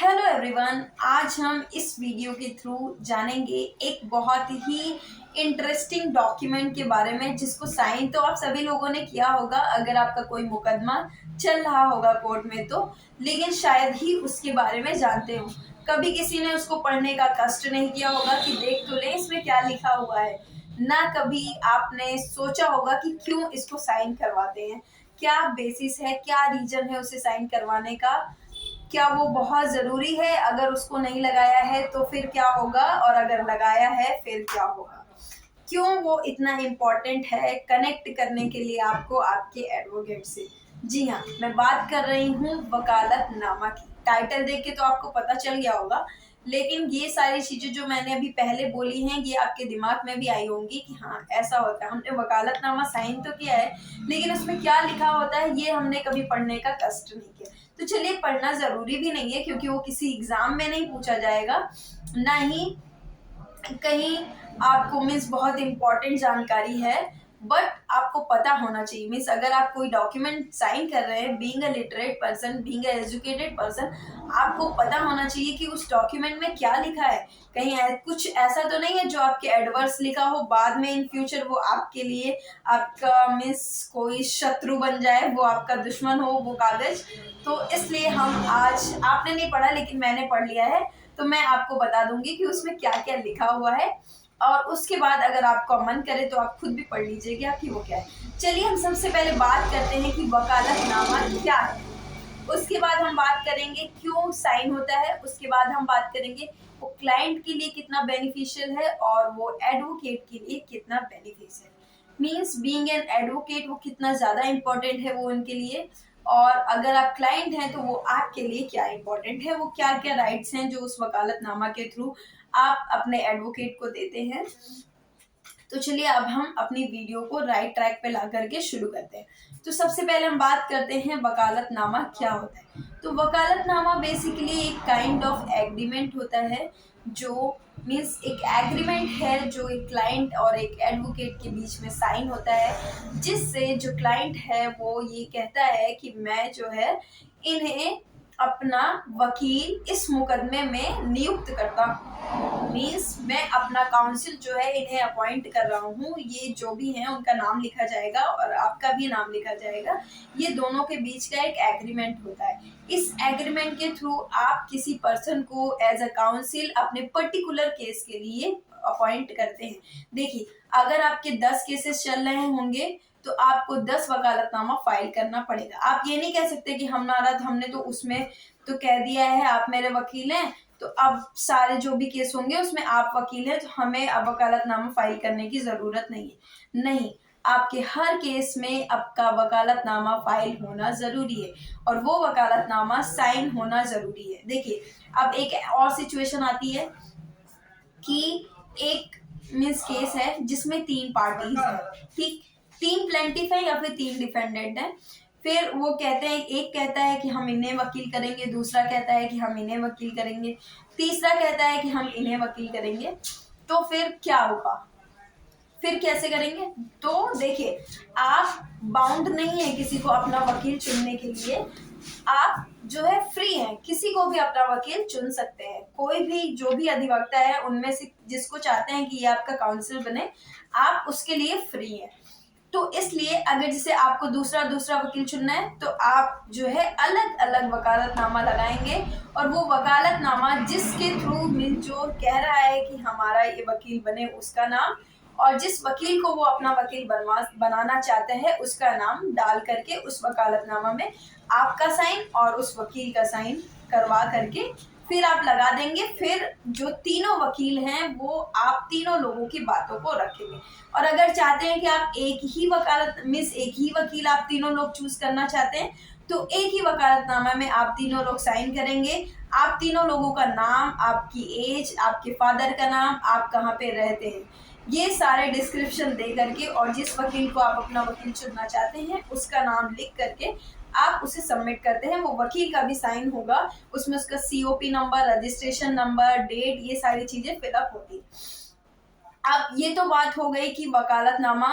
Hello everyone, आज हम इस वीडियो के थ्रू जानेंगे एक बहुत ही इंटरेस्टिंग डॉक्यूमेंट के बारे में जिसको साइन तो आप सभी लोगों ने किया होगा अगर आपका कोई मुकदमा चल रहा होगा कोर्ट में तो, लेकिन शायद ही उसके बारे में जानते हो। कभी किसी ने उसको पढ़ने का कष्ट नहीं किया होगा कि देख तो ले इसमें क्या लिखा हुआ है। ना कभी आपने सोचा होगा कि क्यों इसको साइन करवाते हैं, क्या बेसिस है, क्या रीजन है उसे साइन करवाने का, क्या वो बहुत ज़रूरी है, अगर उसको नहीं लगाया है तो फिर क्या होगा, और अगर लगाया है फिर क्या होगा, क्यों वो इतना इम्पोर्टेंट है कनेक्ट करने के लिए आपको आपके एडवोकेट से। जी हाँ, मैं बात कर रही हूँ वकालतनामा की। टाइटल देख के तो आपको पता चल गया होगा, लेकिन ये सारी चीज़ें जो मैंने अभी पहले बोली हैं ये आपके दिमाग में भी आई होंगी कि हाँ ऐसा होता है। हमने वकालतनामा साइन तो किया है, लेकिन उसमें क्या लिखा होता है ये हमने कभी पढ़ने का कष्ट नहीं किया। तो चलिए, पढ़ना ज़रूरी भी नहीं है क्योंकि वो किसी एग्ज़ाम में नहीं पूछा जाएगा, ना ही कहीं आपको मीन्स बहुत इम्पोर्टेंट जानकारी है, बट आपको पता होना चाहिए। मीन्स अगर आप कोई डॉक्यूमेंट साइन कर रहे हैं, being a literate person, being a educated person, आपको पता होना चाहिए कि उस डॉक्यूमेंट में क्या लिखा है। कहीं कुछ ऐसा तो नहीं है जो आपके एडवर्स लिखा हो, बाद में इन फ्यूचर वो आपके लिए आपका मीन्स कोई शत्रु बन जाए, वो आपका दुश्मन हो वो कागज। तो इसलिए हम आज, आपने नहीं पढ़ा लेकिन मैंने पढ़ लिया है, तो मैं आपको बता दूंगी कि उसमें क्या क्या लिखा हुआ है, और उसके बाद अगर आपका मन करे तो आप खुद भी पढ़ लीजिएगा कि वो क्या है। चलिए, हम सबसे पहले बात करते हैं कि वकालतनामा क्या है। उसके बाद हम बात करेंगे क्यों साइन होता है। उसके बाद हम बात करेंगे वो क्लाइंट के लिए कितना बेनिफिशियल है और वो एडवोकेट के लिए कितना बेनिफिशियल है। मीन्स बीइंग एन एडवोकेट वो कितना ज़्यादा इम्पोर्टेंट है वो उनके लिए, और अगर आप क्लाइंट हैं तो वो आपके लिए क्या इम्पोर्टेंट है, वो क्या क्या राइट्स हैं जो उस वकालतनामा के थ्रू आप अपने एडवोकेट को देते हैं। तो चलिए, अब हम अपनी वीडियो को राइट ट्रैक पे ला करके शुरू करते हैं। तो सबसे पहले हम बात करते हैं वकालतनामा क्या होता है। तो वकालतनामा बेसिकली एक काइंड ऑफ एग्रीमेंट होता है, जो मीन्स एक एग्रीमेंट है जो एक क्लाइंट और एक एडवोकेट के बीच में साइन होता है, जिससे जो क्लाइंट है वो ये कहता है कि मैं जो है इन्हें अपना वकील इस मुकदमे में नियुक्त करता हूँ। मीन्स मैं अपना काउंसिल जो है इन्हें अपॉइंट कर रहा हूँ, ये जो भी हैं उनका नाम लिखा जाएगा और आपका भी नाम लिखा जाएगा। ये दोनों के बीच का एक एग्रीमेंट होता है। इस एग्रीमेंट के थ्रू आप किसी पर्सन को एज अ काउंसिल अपने पर्टिकुलर केस के लिए अपॉइंट करते हैं। देखिए, अगर आपके 10 केसेस चल रहे होंगे तो आपको 10 वकालतनामा फाइल करना पड़ेगा। आप ये नहीं कह सकते कि हमारा हमने तो उसमें तो कह दिया है आप मेरे वकील हैं, तो अब सारे जो भी केस होंगे उसमें आप वकील हैं तो हमें अब वकालतनामा फाइल करने की ज़रूरत नहीं है। नहीं, आपके हर केस में आपका वकालतनामा फाइल होना ज़रूरी है, और वो वकालतनामा साइन होना ज़रूरी है। देखिए, अब एक और सिचुएशन आती है कि एक मीन्स केस है जिसमें 3 पार्टीज हैं, ठीक, 3 प्लेंटिफ है या फिर 3 डिफेंडेंट है। फिर वो कहते हैं, एक कहता है कि हम इन्हें वकील करेंगे, दूसरा कहता है कि हम इन्हें वकील करेंगे, तीसरा कहता है कि हम इन्हें वकील करेंगे। तो फिर क्या होगा, फिर कैसे करेंगे? तो देखिए, आप बाउंड नहीं है किसी को अपना वकील चुनने के लिए। आप जो है फ्री हैं, किसी को भी अपना वकील चुन सकते हैं। कोई भी जो भी अधिवक्ता है उनमें से जिसको चाहते हैं कि ये आपका काउंसिल बने, आप उसके लिए फ्री हैं। तो इसलिए अगर जैसे आपको दूसरा दूसरा वकील चुनना है तो आप जो है अलग अलग वकालतनामा लगाएंगे, और वो वकालतनामा जिसके थ्रू जो कह रहा है कि हमारा ये वकील बने उसका नाम, और जिस वकील को वो अपना वकील बनाना चाहते हैं उसका नाम डाल करके उस वकालतनामा में आपका साइन और उस वकील का साइन करवा करके फिर आप लगा देंगे। फिर जो तीनों वकील हैं वो आप तीनों लोगों की बातों को रखेंगे, और अगर चाहते हैं कि आप एक ही एक ही वकील आप तीनों लोग चूज करना चाहते हैं तो एक ही वकालतनामा में आप तीनों लोग साइन करेंगे। आप तीनों लोगों का नाम, आपकी एज, आपके फादर का नाम, आप कहाँ पे रहते हैं, ये सारे डिस्क्रिप्शन दे करके, और जिस वकील को आप अपना वकील चुनना चाहते हैं उसका नाम लिख करके आप उसे सबमिट करते हैं। वो वकील का भी साइन होगा, उसमें उसका COP number, registration number, date, ये सारी चीजें फिलअप होती है। अब ये तो बात हो गई कि वकालतनामा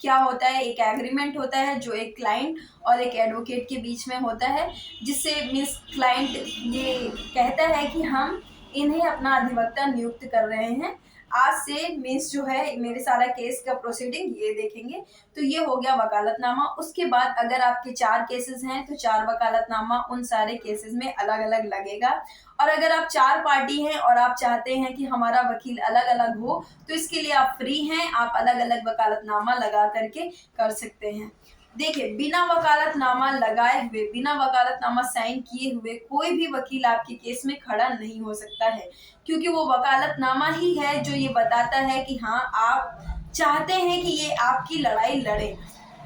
क्या होता है, एक एग्रीमेंट होता है जो एक क्लाइंट और एक एडवोकेट के बीच में होता है, जिससे मीन्स क्लाइंट ये कहता है कि हम इन्हें अपना अधिवक्ता नियुक्त कर रहे हैं, आज से मीन्स जो है मेरे सारा केस का प्रोसीडिंग ये देखेंगे। तो ये हो गया वकालतनामा। उसके बाद अगर आपके 4 केसेस हैं तो 4 वकालतनामा उन सारे केसेस में अलग अलग लगेगा। और अगर आप 4 पार्टी हैं और आप चाहते हैं कि हमारा वकील अलग अलग हो, तो इसके लिए आप फ्री हैं, आप अलग अलग वकालतनामा लगा करके कर सकते हैं। देखिए, बिना वकालतनामा लगाए हुए, बिना वकालतनामा साइन किए हुए कोई भी वकील आपके केस में खड़ा नहीं हो सकता है, क्योंकि वो वकालतनामा ही है जो ये बताता है कि हाँ, आप चाहते हैं कि ये आपकी लड़ाई लड़े।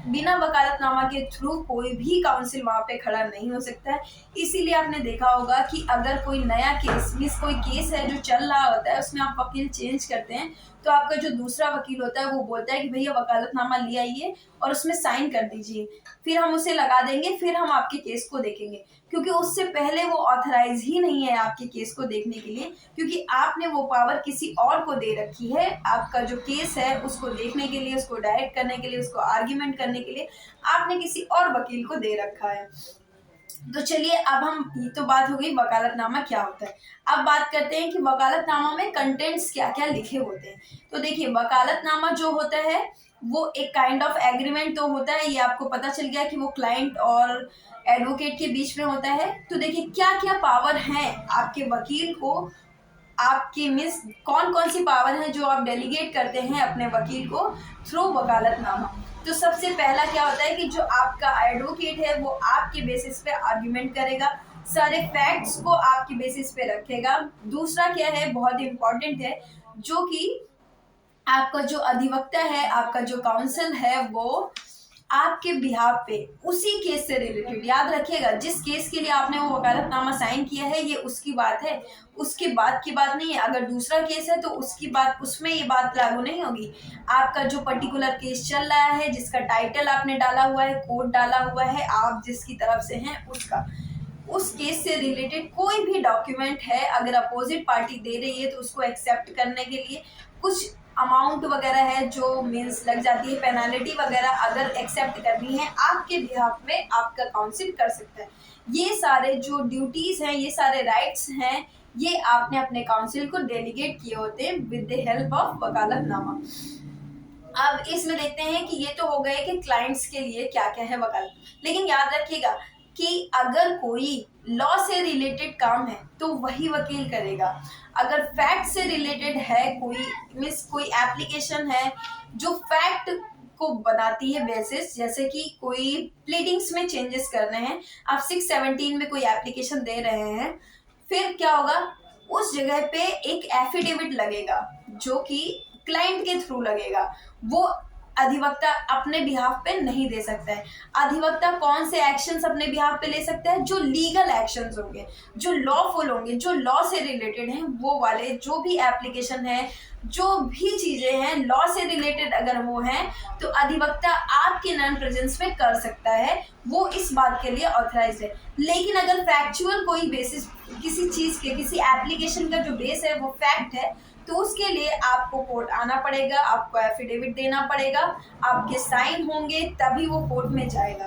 बिना वकालतनामा के थ्रू कोई भी काउंसिल वहाँ पे खड़ा नहीं हो सकता है। इसीलिए आपने देखा होगा कि अगर कोई नया केस मीन्स कोई केस है जो चल रहा होता है, उसमें आप वकील चेंज करते हैं, तो आपका जो दूसरा वकील होता है वो बोलता है कि भैया वकालतनामा ले आइए और उसमें साइन कर दीजिए, फिर हम उसे लगा देंगे, फिर हम आपके केस को देखेंगे। क्योंकि उससे पहले वो ऑथराइज ही नहीं है आपके केस को देखने के लिए, क्योंकि आपने वो पावर किसी और को दे रखी है। आपका जो केस है उसको देखने के लिए, उसको डायरेक्ट करने के लिए, उसको आर्ग्यूमेंट करने के लिए आपने किसी और वकील को दे रखा है। तो चलिए, अब हम, ये तो बात हो गई वकालतनामा क्या होता है। अब बात करते हैं कि वकालतनामा में कंटेंट्स क्या क्या लिखे होते हैं। तो देखिए, वकालतनामा जो होता है वो एक काइंड ऑफ एग्रीमेंट तो होता है, ये आपको पता चल गया कि वो क्लाइंट और एडवोकेट के बीच में होता है। तो देखिए, क्या क्या पावर हैं आपके वकील को, आपकी मिस कौन कौन सी पावर है जो आप डेलीगेट करते हैं अपने वकील को थ्रू वकालतनामा। तो सबसे पहला क्या होता है कि जो आपका एडवोकेट है वो आपके बेसिस पे आर्ग्यूमेंट करेगा, सारे फैक्ट्स को आपके बेसिस पे रखेगा। दूसरा क्या है, बहुत इंपॉर्टेंट है, जो कि आपका जो अधिवक्ता है, आपका जो काउंसिल है, वो आपके बिहाफ पे उसी केस से रिलेटेड, याद रखिएगा, जिस केस के लिए आपने वो वकालतनामा साइन किया है ये उसकी बात है, उसके बाद की बात नहीं है। अगर दूसरा केस है तो उसकी बात, उसमें ये बात लागू नहीं होगी। आपका जो पर्टिकुलर केस चल रहा है, जिसका टाइटल आपने डाला हुआ है, कोड डाला हुआ है, आप जिसकी तरफ से हैं उसका, उस केस से रिलेटेड कोई भी डॉक्यूमेंट है, अगर अपोजिट पार्टी दे रही है तो उसको एक्सेप्ट करने के लिए कुछ अमाउंट वगैरह है जो मीन्स लग जाती है, पेनाल्टी वगैरह, अगर एक्सेप्ट करनी है आपके बिहाफ में आपका काउंसिल कर सकता है। ये सारे जो ड्यूटीज हैं, ये सारे राइट्स हैं, ये आपने अपने काउंसिल को डेलीगेट किए होते हैं विद द हेल्प ऑफ वकालतनामा। अब इसमें देखते हैं कि ये तो हो गए कि क्लाइंट्स के लिए क्या क्या है वकालत, लेकिन याद रखिएगा कि अगर कोई लॉ से रिलेटेड काम है तो वही वकील करेगा। अगर फैक्ट से रिलेटेड है, कोई मिस कोई एप्लीकेशन है जो फैक्ट को बनाती है बेसिस, जैसे कि कोई प्लीडिंग्स में चेंजेस करने हैं, आप 617 में कोई एप्लीकेशन दे रहे हैं, फिर क्या होगा, उस जगह पे एक एफिडेविट लगेगा जो कि क्लाइंट के थ्रू लगेगा, वो अधिवक्ता अपने बिहाफ पे नहीं दे सकता है। अधिवक्ता कौन से एक्शंस अपने बिहाफ पे ले सकता है, जो लीगल एक्शंस होंगे, जो लॉफुल होंगे, जो लॉ से रिलेटेड हैं, वो वाले जो भी एप्लीकेशन है, जो भी चीजें हैं लॉ से रिलेटेड अगर वो हैं, तो अधिवक्ता आपके नॉन प्रेजेंस में कर सकता है, वो इस बात के लिए ऑथराइज है। लेकिन अगर फैक्चुअल कोई बेसिस, किसी चीज के, किसी एप्लीकेशन का जो बेस है वो फैक्ट है, तो उसके लिए आपको कोर्ट आना पड़ेगा, आपको एफिडेविट देना पड़ेगा, आपके साइन होंगे तभी वो कोर्ट में जाएगा।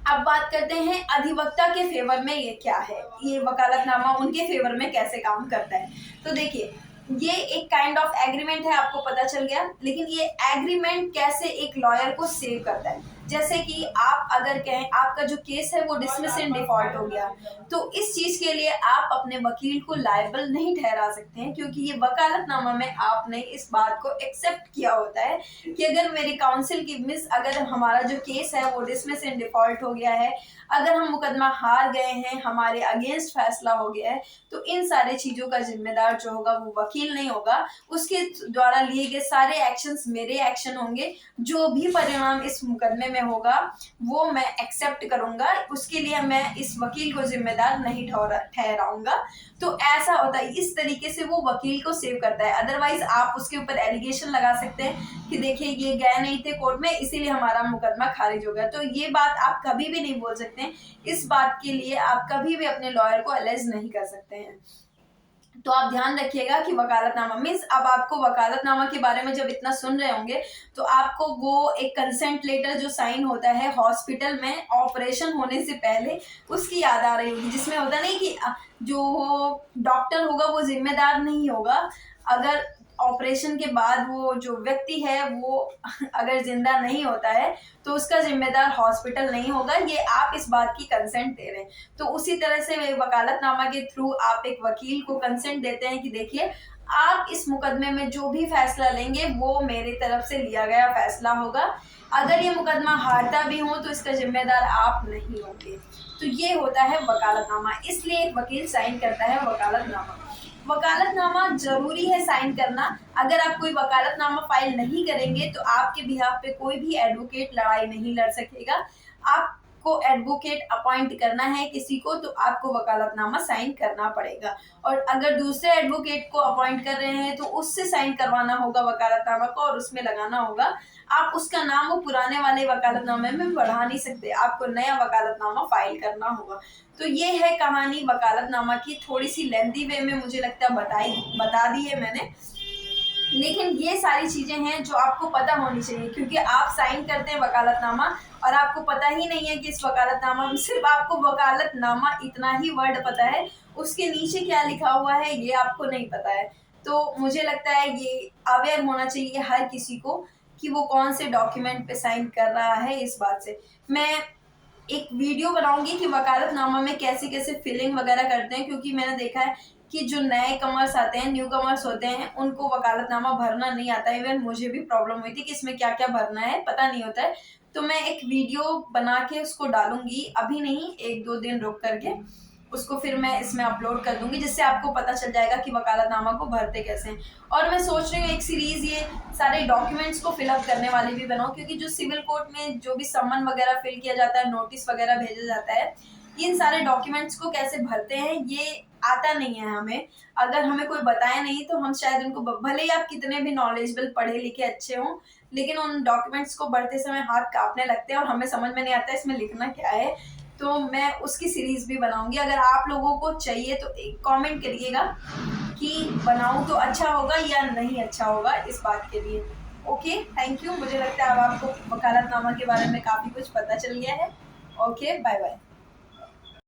अब बात करते हैं अधिवक्ता के फेवर में ये क्या है, ये वकालतनामा उनके फेवर में कैसे काम करता है। तो देखिए, ये एक काइंड ऑफ एग्रीमेंट है, आपको पता चल गया, लेकिन ये एग्रीमेंट कैसे एक लॉयर को सेव करता है। जैसे कि आप अगर कहें आपका जो केस है वो डिसमिस इन डिफॉल्ट हो गया, तो इस चीज के लिए आप अपने वकील को लायबल नहीं ठहरा सकते हैं, क्योंकि ये वकालतनामा में आपने इस बात को एक्सेप्ट किया होता है कि अगर मेरी काउंसिल की मिस, अगर हमारा जो केस है वो डिसमिस इन डिफॉल्ट हो गया है, अगर हम मुकदमा हार गए हैं, हमारे अगेंस्ट फैसला हो गया है, तो इन सारे चीजों का जिम्मेदार जो होगा वो वकील नहीं होगा, उसके द्वारा लिए गए सारे एक्शंस मेरे एक्शन होंगे, जो भी परिणाम इस मुकदमे में होगा वो मैं एक्सेप्ट करूंगा, उसके लिए मैं इस वकील को जिम्मेदार नहीं ठहराऊंगा। तो ऐसा होता है, इस तरीके से वो वकील को सेव करता है। अदरवाइज आप उसके ऊपर एलिगेशन लगा सकते हैं कि देखिए ये गए नहीं थे कोर्ट में, इसीलिए हमारा मुकदमा खारिज हो गया, तो ये बात आप कभी भी नहीं बोल सकते हैं। इस बात के लिए आप कभी भी अपने लॉयर को अलेज नहीं कर सकते हैं। तो आप ध्यान रखिएगा कि वकालतनामा मीन्स अब आपको वकालतनामा के बारे में जब इतना सुन रहे होंगे तो आपको वो एक कंसेंट लेटर जो साइन होता है हॉस्पिटल में ऑपरेशन होने से पहले, उसकी याद आ रही होगी, जिसमें होता नहीं कि जो डॉक्टर होगा वो जिम्मेदार नहीं होगा अगर ऑपरेशन के बाद वो जो व्यक्ति है वो अगर जिंदा नहीं होता है तो उसका जिम्मेदार हॉस्पिटल नहीं होगा। ये आप इस बात की कंसेंट दे रहे हैं। तो उसी तरह से वकालतनामा के थ्रू आप एक वकील को कंसेंट देते हैं कि देखिए आप इस मुकदमे में जो भी फैसला लेंगे वो मेरी तरफ से लिया गया फैसला होगा। अगर ये मुकदमा हारता भी हो तो इसका जिम्मेदार आप नहीं होंगे। तो ये होता है वकालतनामा, इसलिए एक वकील साइन करता है वकालतनामा। वकालतनामा जरूरी है साइन करना। अगर आप कोई वकालतनामा फाइल नहीं करेंगे तो आपके बिहाफ पे कोई भी एडवोकेट लड़ाई नहीं लड़ सकेगा। आपको एडवोकेट अपॉइंट करना है किसी को तो आपको वकालतनामा साइन करना पड़ेगा, और अगर दूसरे एडवोकेट को अपॉइंट कर रहे हैं तो उससे साइन करवाना होगा वकालतनामा को और उसमें लगाना होगा। आप उसका नाम वो पुराने वाले वकालतनामे में बढ़ा नहीं सकते, आपको नया वकालतनामा फाइल करना होगा। तो ये है कहानी वकालतनामा की, थोड़ी सी लेंथी वे में मुझे लगता है बता दी है मैंने, लेकिन ये सारी चीजें हैं जो आपको पता होनी चाहिए, क्योंकि आप साइन करते हैं वकालतनामा और आपको पता ही नहीं है कि इस वकालतनामा में सिर्फ आपको वकालतनामा इतना ही वर्ड पता है, उसके नीचे क्या लिखा हुआ है ये आपको नहीं पता है। तो मुझे लगता है ये अवेयर होना चाहिए हर किसी को कि वो कौन से डॉक्यूमेंट पे साइन कर रहा है। इस बात से मैं एक वीडियो बनाऊंगी कि वकालतनामा में कैसे कैसे फिलिंग वगैरह करते हैं, क्योंकि मैंने देखा है कि जो नए कमर्स आते हैं, न्यू कमर्स होते हैं, उनको वकालतनामा भरना नहीं आता है। इवन मुझे भी प्रॉब्लम हुई थी कि इसमें क्या क्या भरना है पता नहीं होता है। तो मैं एक वीडियो बना के उसको डालूंगी, अभी नहीं, 1-2 दिन रुक करके उसको फिर मैं इसमें अपलोड कर दूंगी, जिससे आपको पता चल जाएगा कि वकालतनामा को भरते कैसे हैं। और मैं सोच रही हूँ एक सीरीज ये सारे डॉक्यूमेंट्स को फिलअप करने वाली भी बनाऊँ, क्योंकि जो सिविल कोर्ट में जो भी सम्मन वगैरह फिल किया जाता है, नोटिस वगैरह भेजा जाता है, इन सारे डॉक्यूमेंट्स को कैसे भरते हैं ये आता नहीं है हमें। अगर हमें कोई बताया नहीं तो हम शायद उनको भले ही आप कितने भी नॉलेजेबल पढ़े लिखे अच्छे हों, लेकिन उन डॉक्यूमेंट्स को भरते समय हाथ कांपने लगते हैं और हमें समझ में नहीं आता इसमें लिखना क्या है। तो मैं उसकी सीरीज भी बनाऊंगी। अगर आप लोगों को चाहिए तो एक कमेंट करिएगा कि बनाऊं तो अच्छा होगा या नहीं अच्छा होगा इस बात के लिए। Okay, thank you. मुझे लगता है अब आपको वकालतनामा के बारे में काफ़ी कुछ पता चल गया है। Okay, bye bye.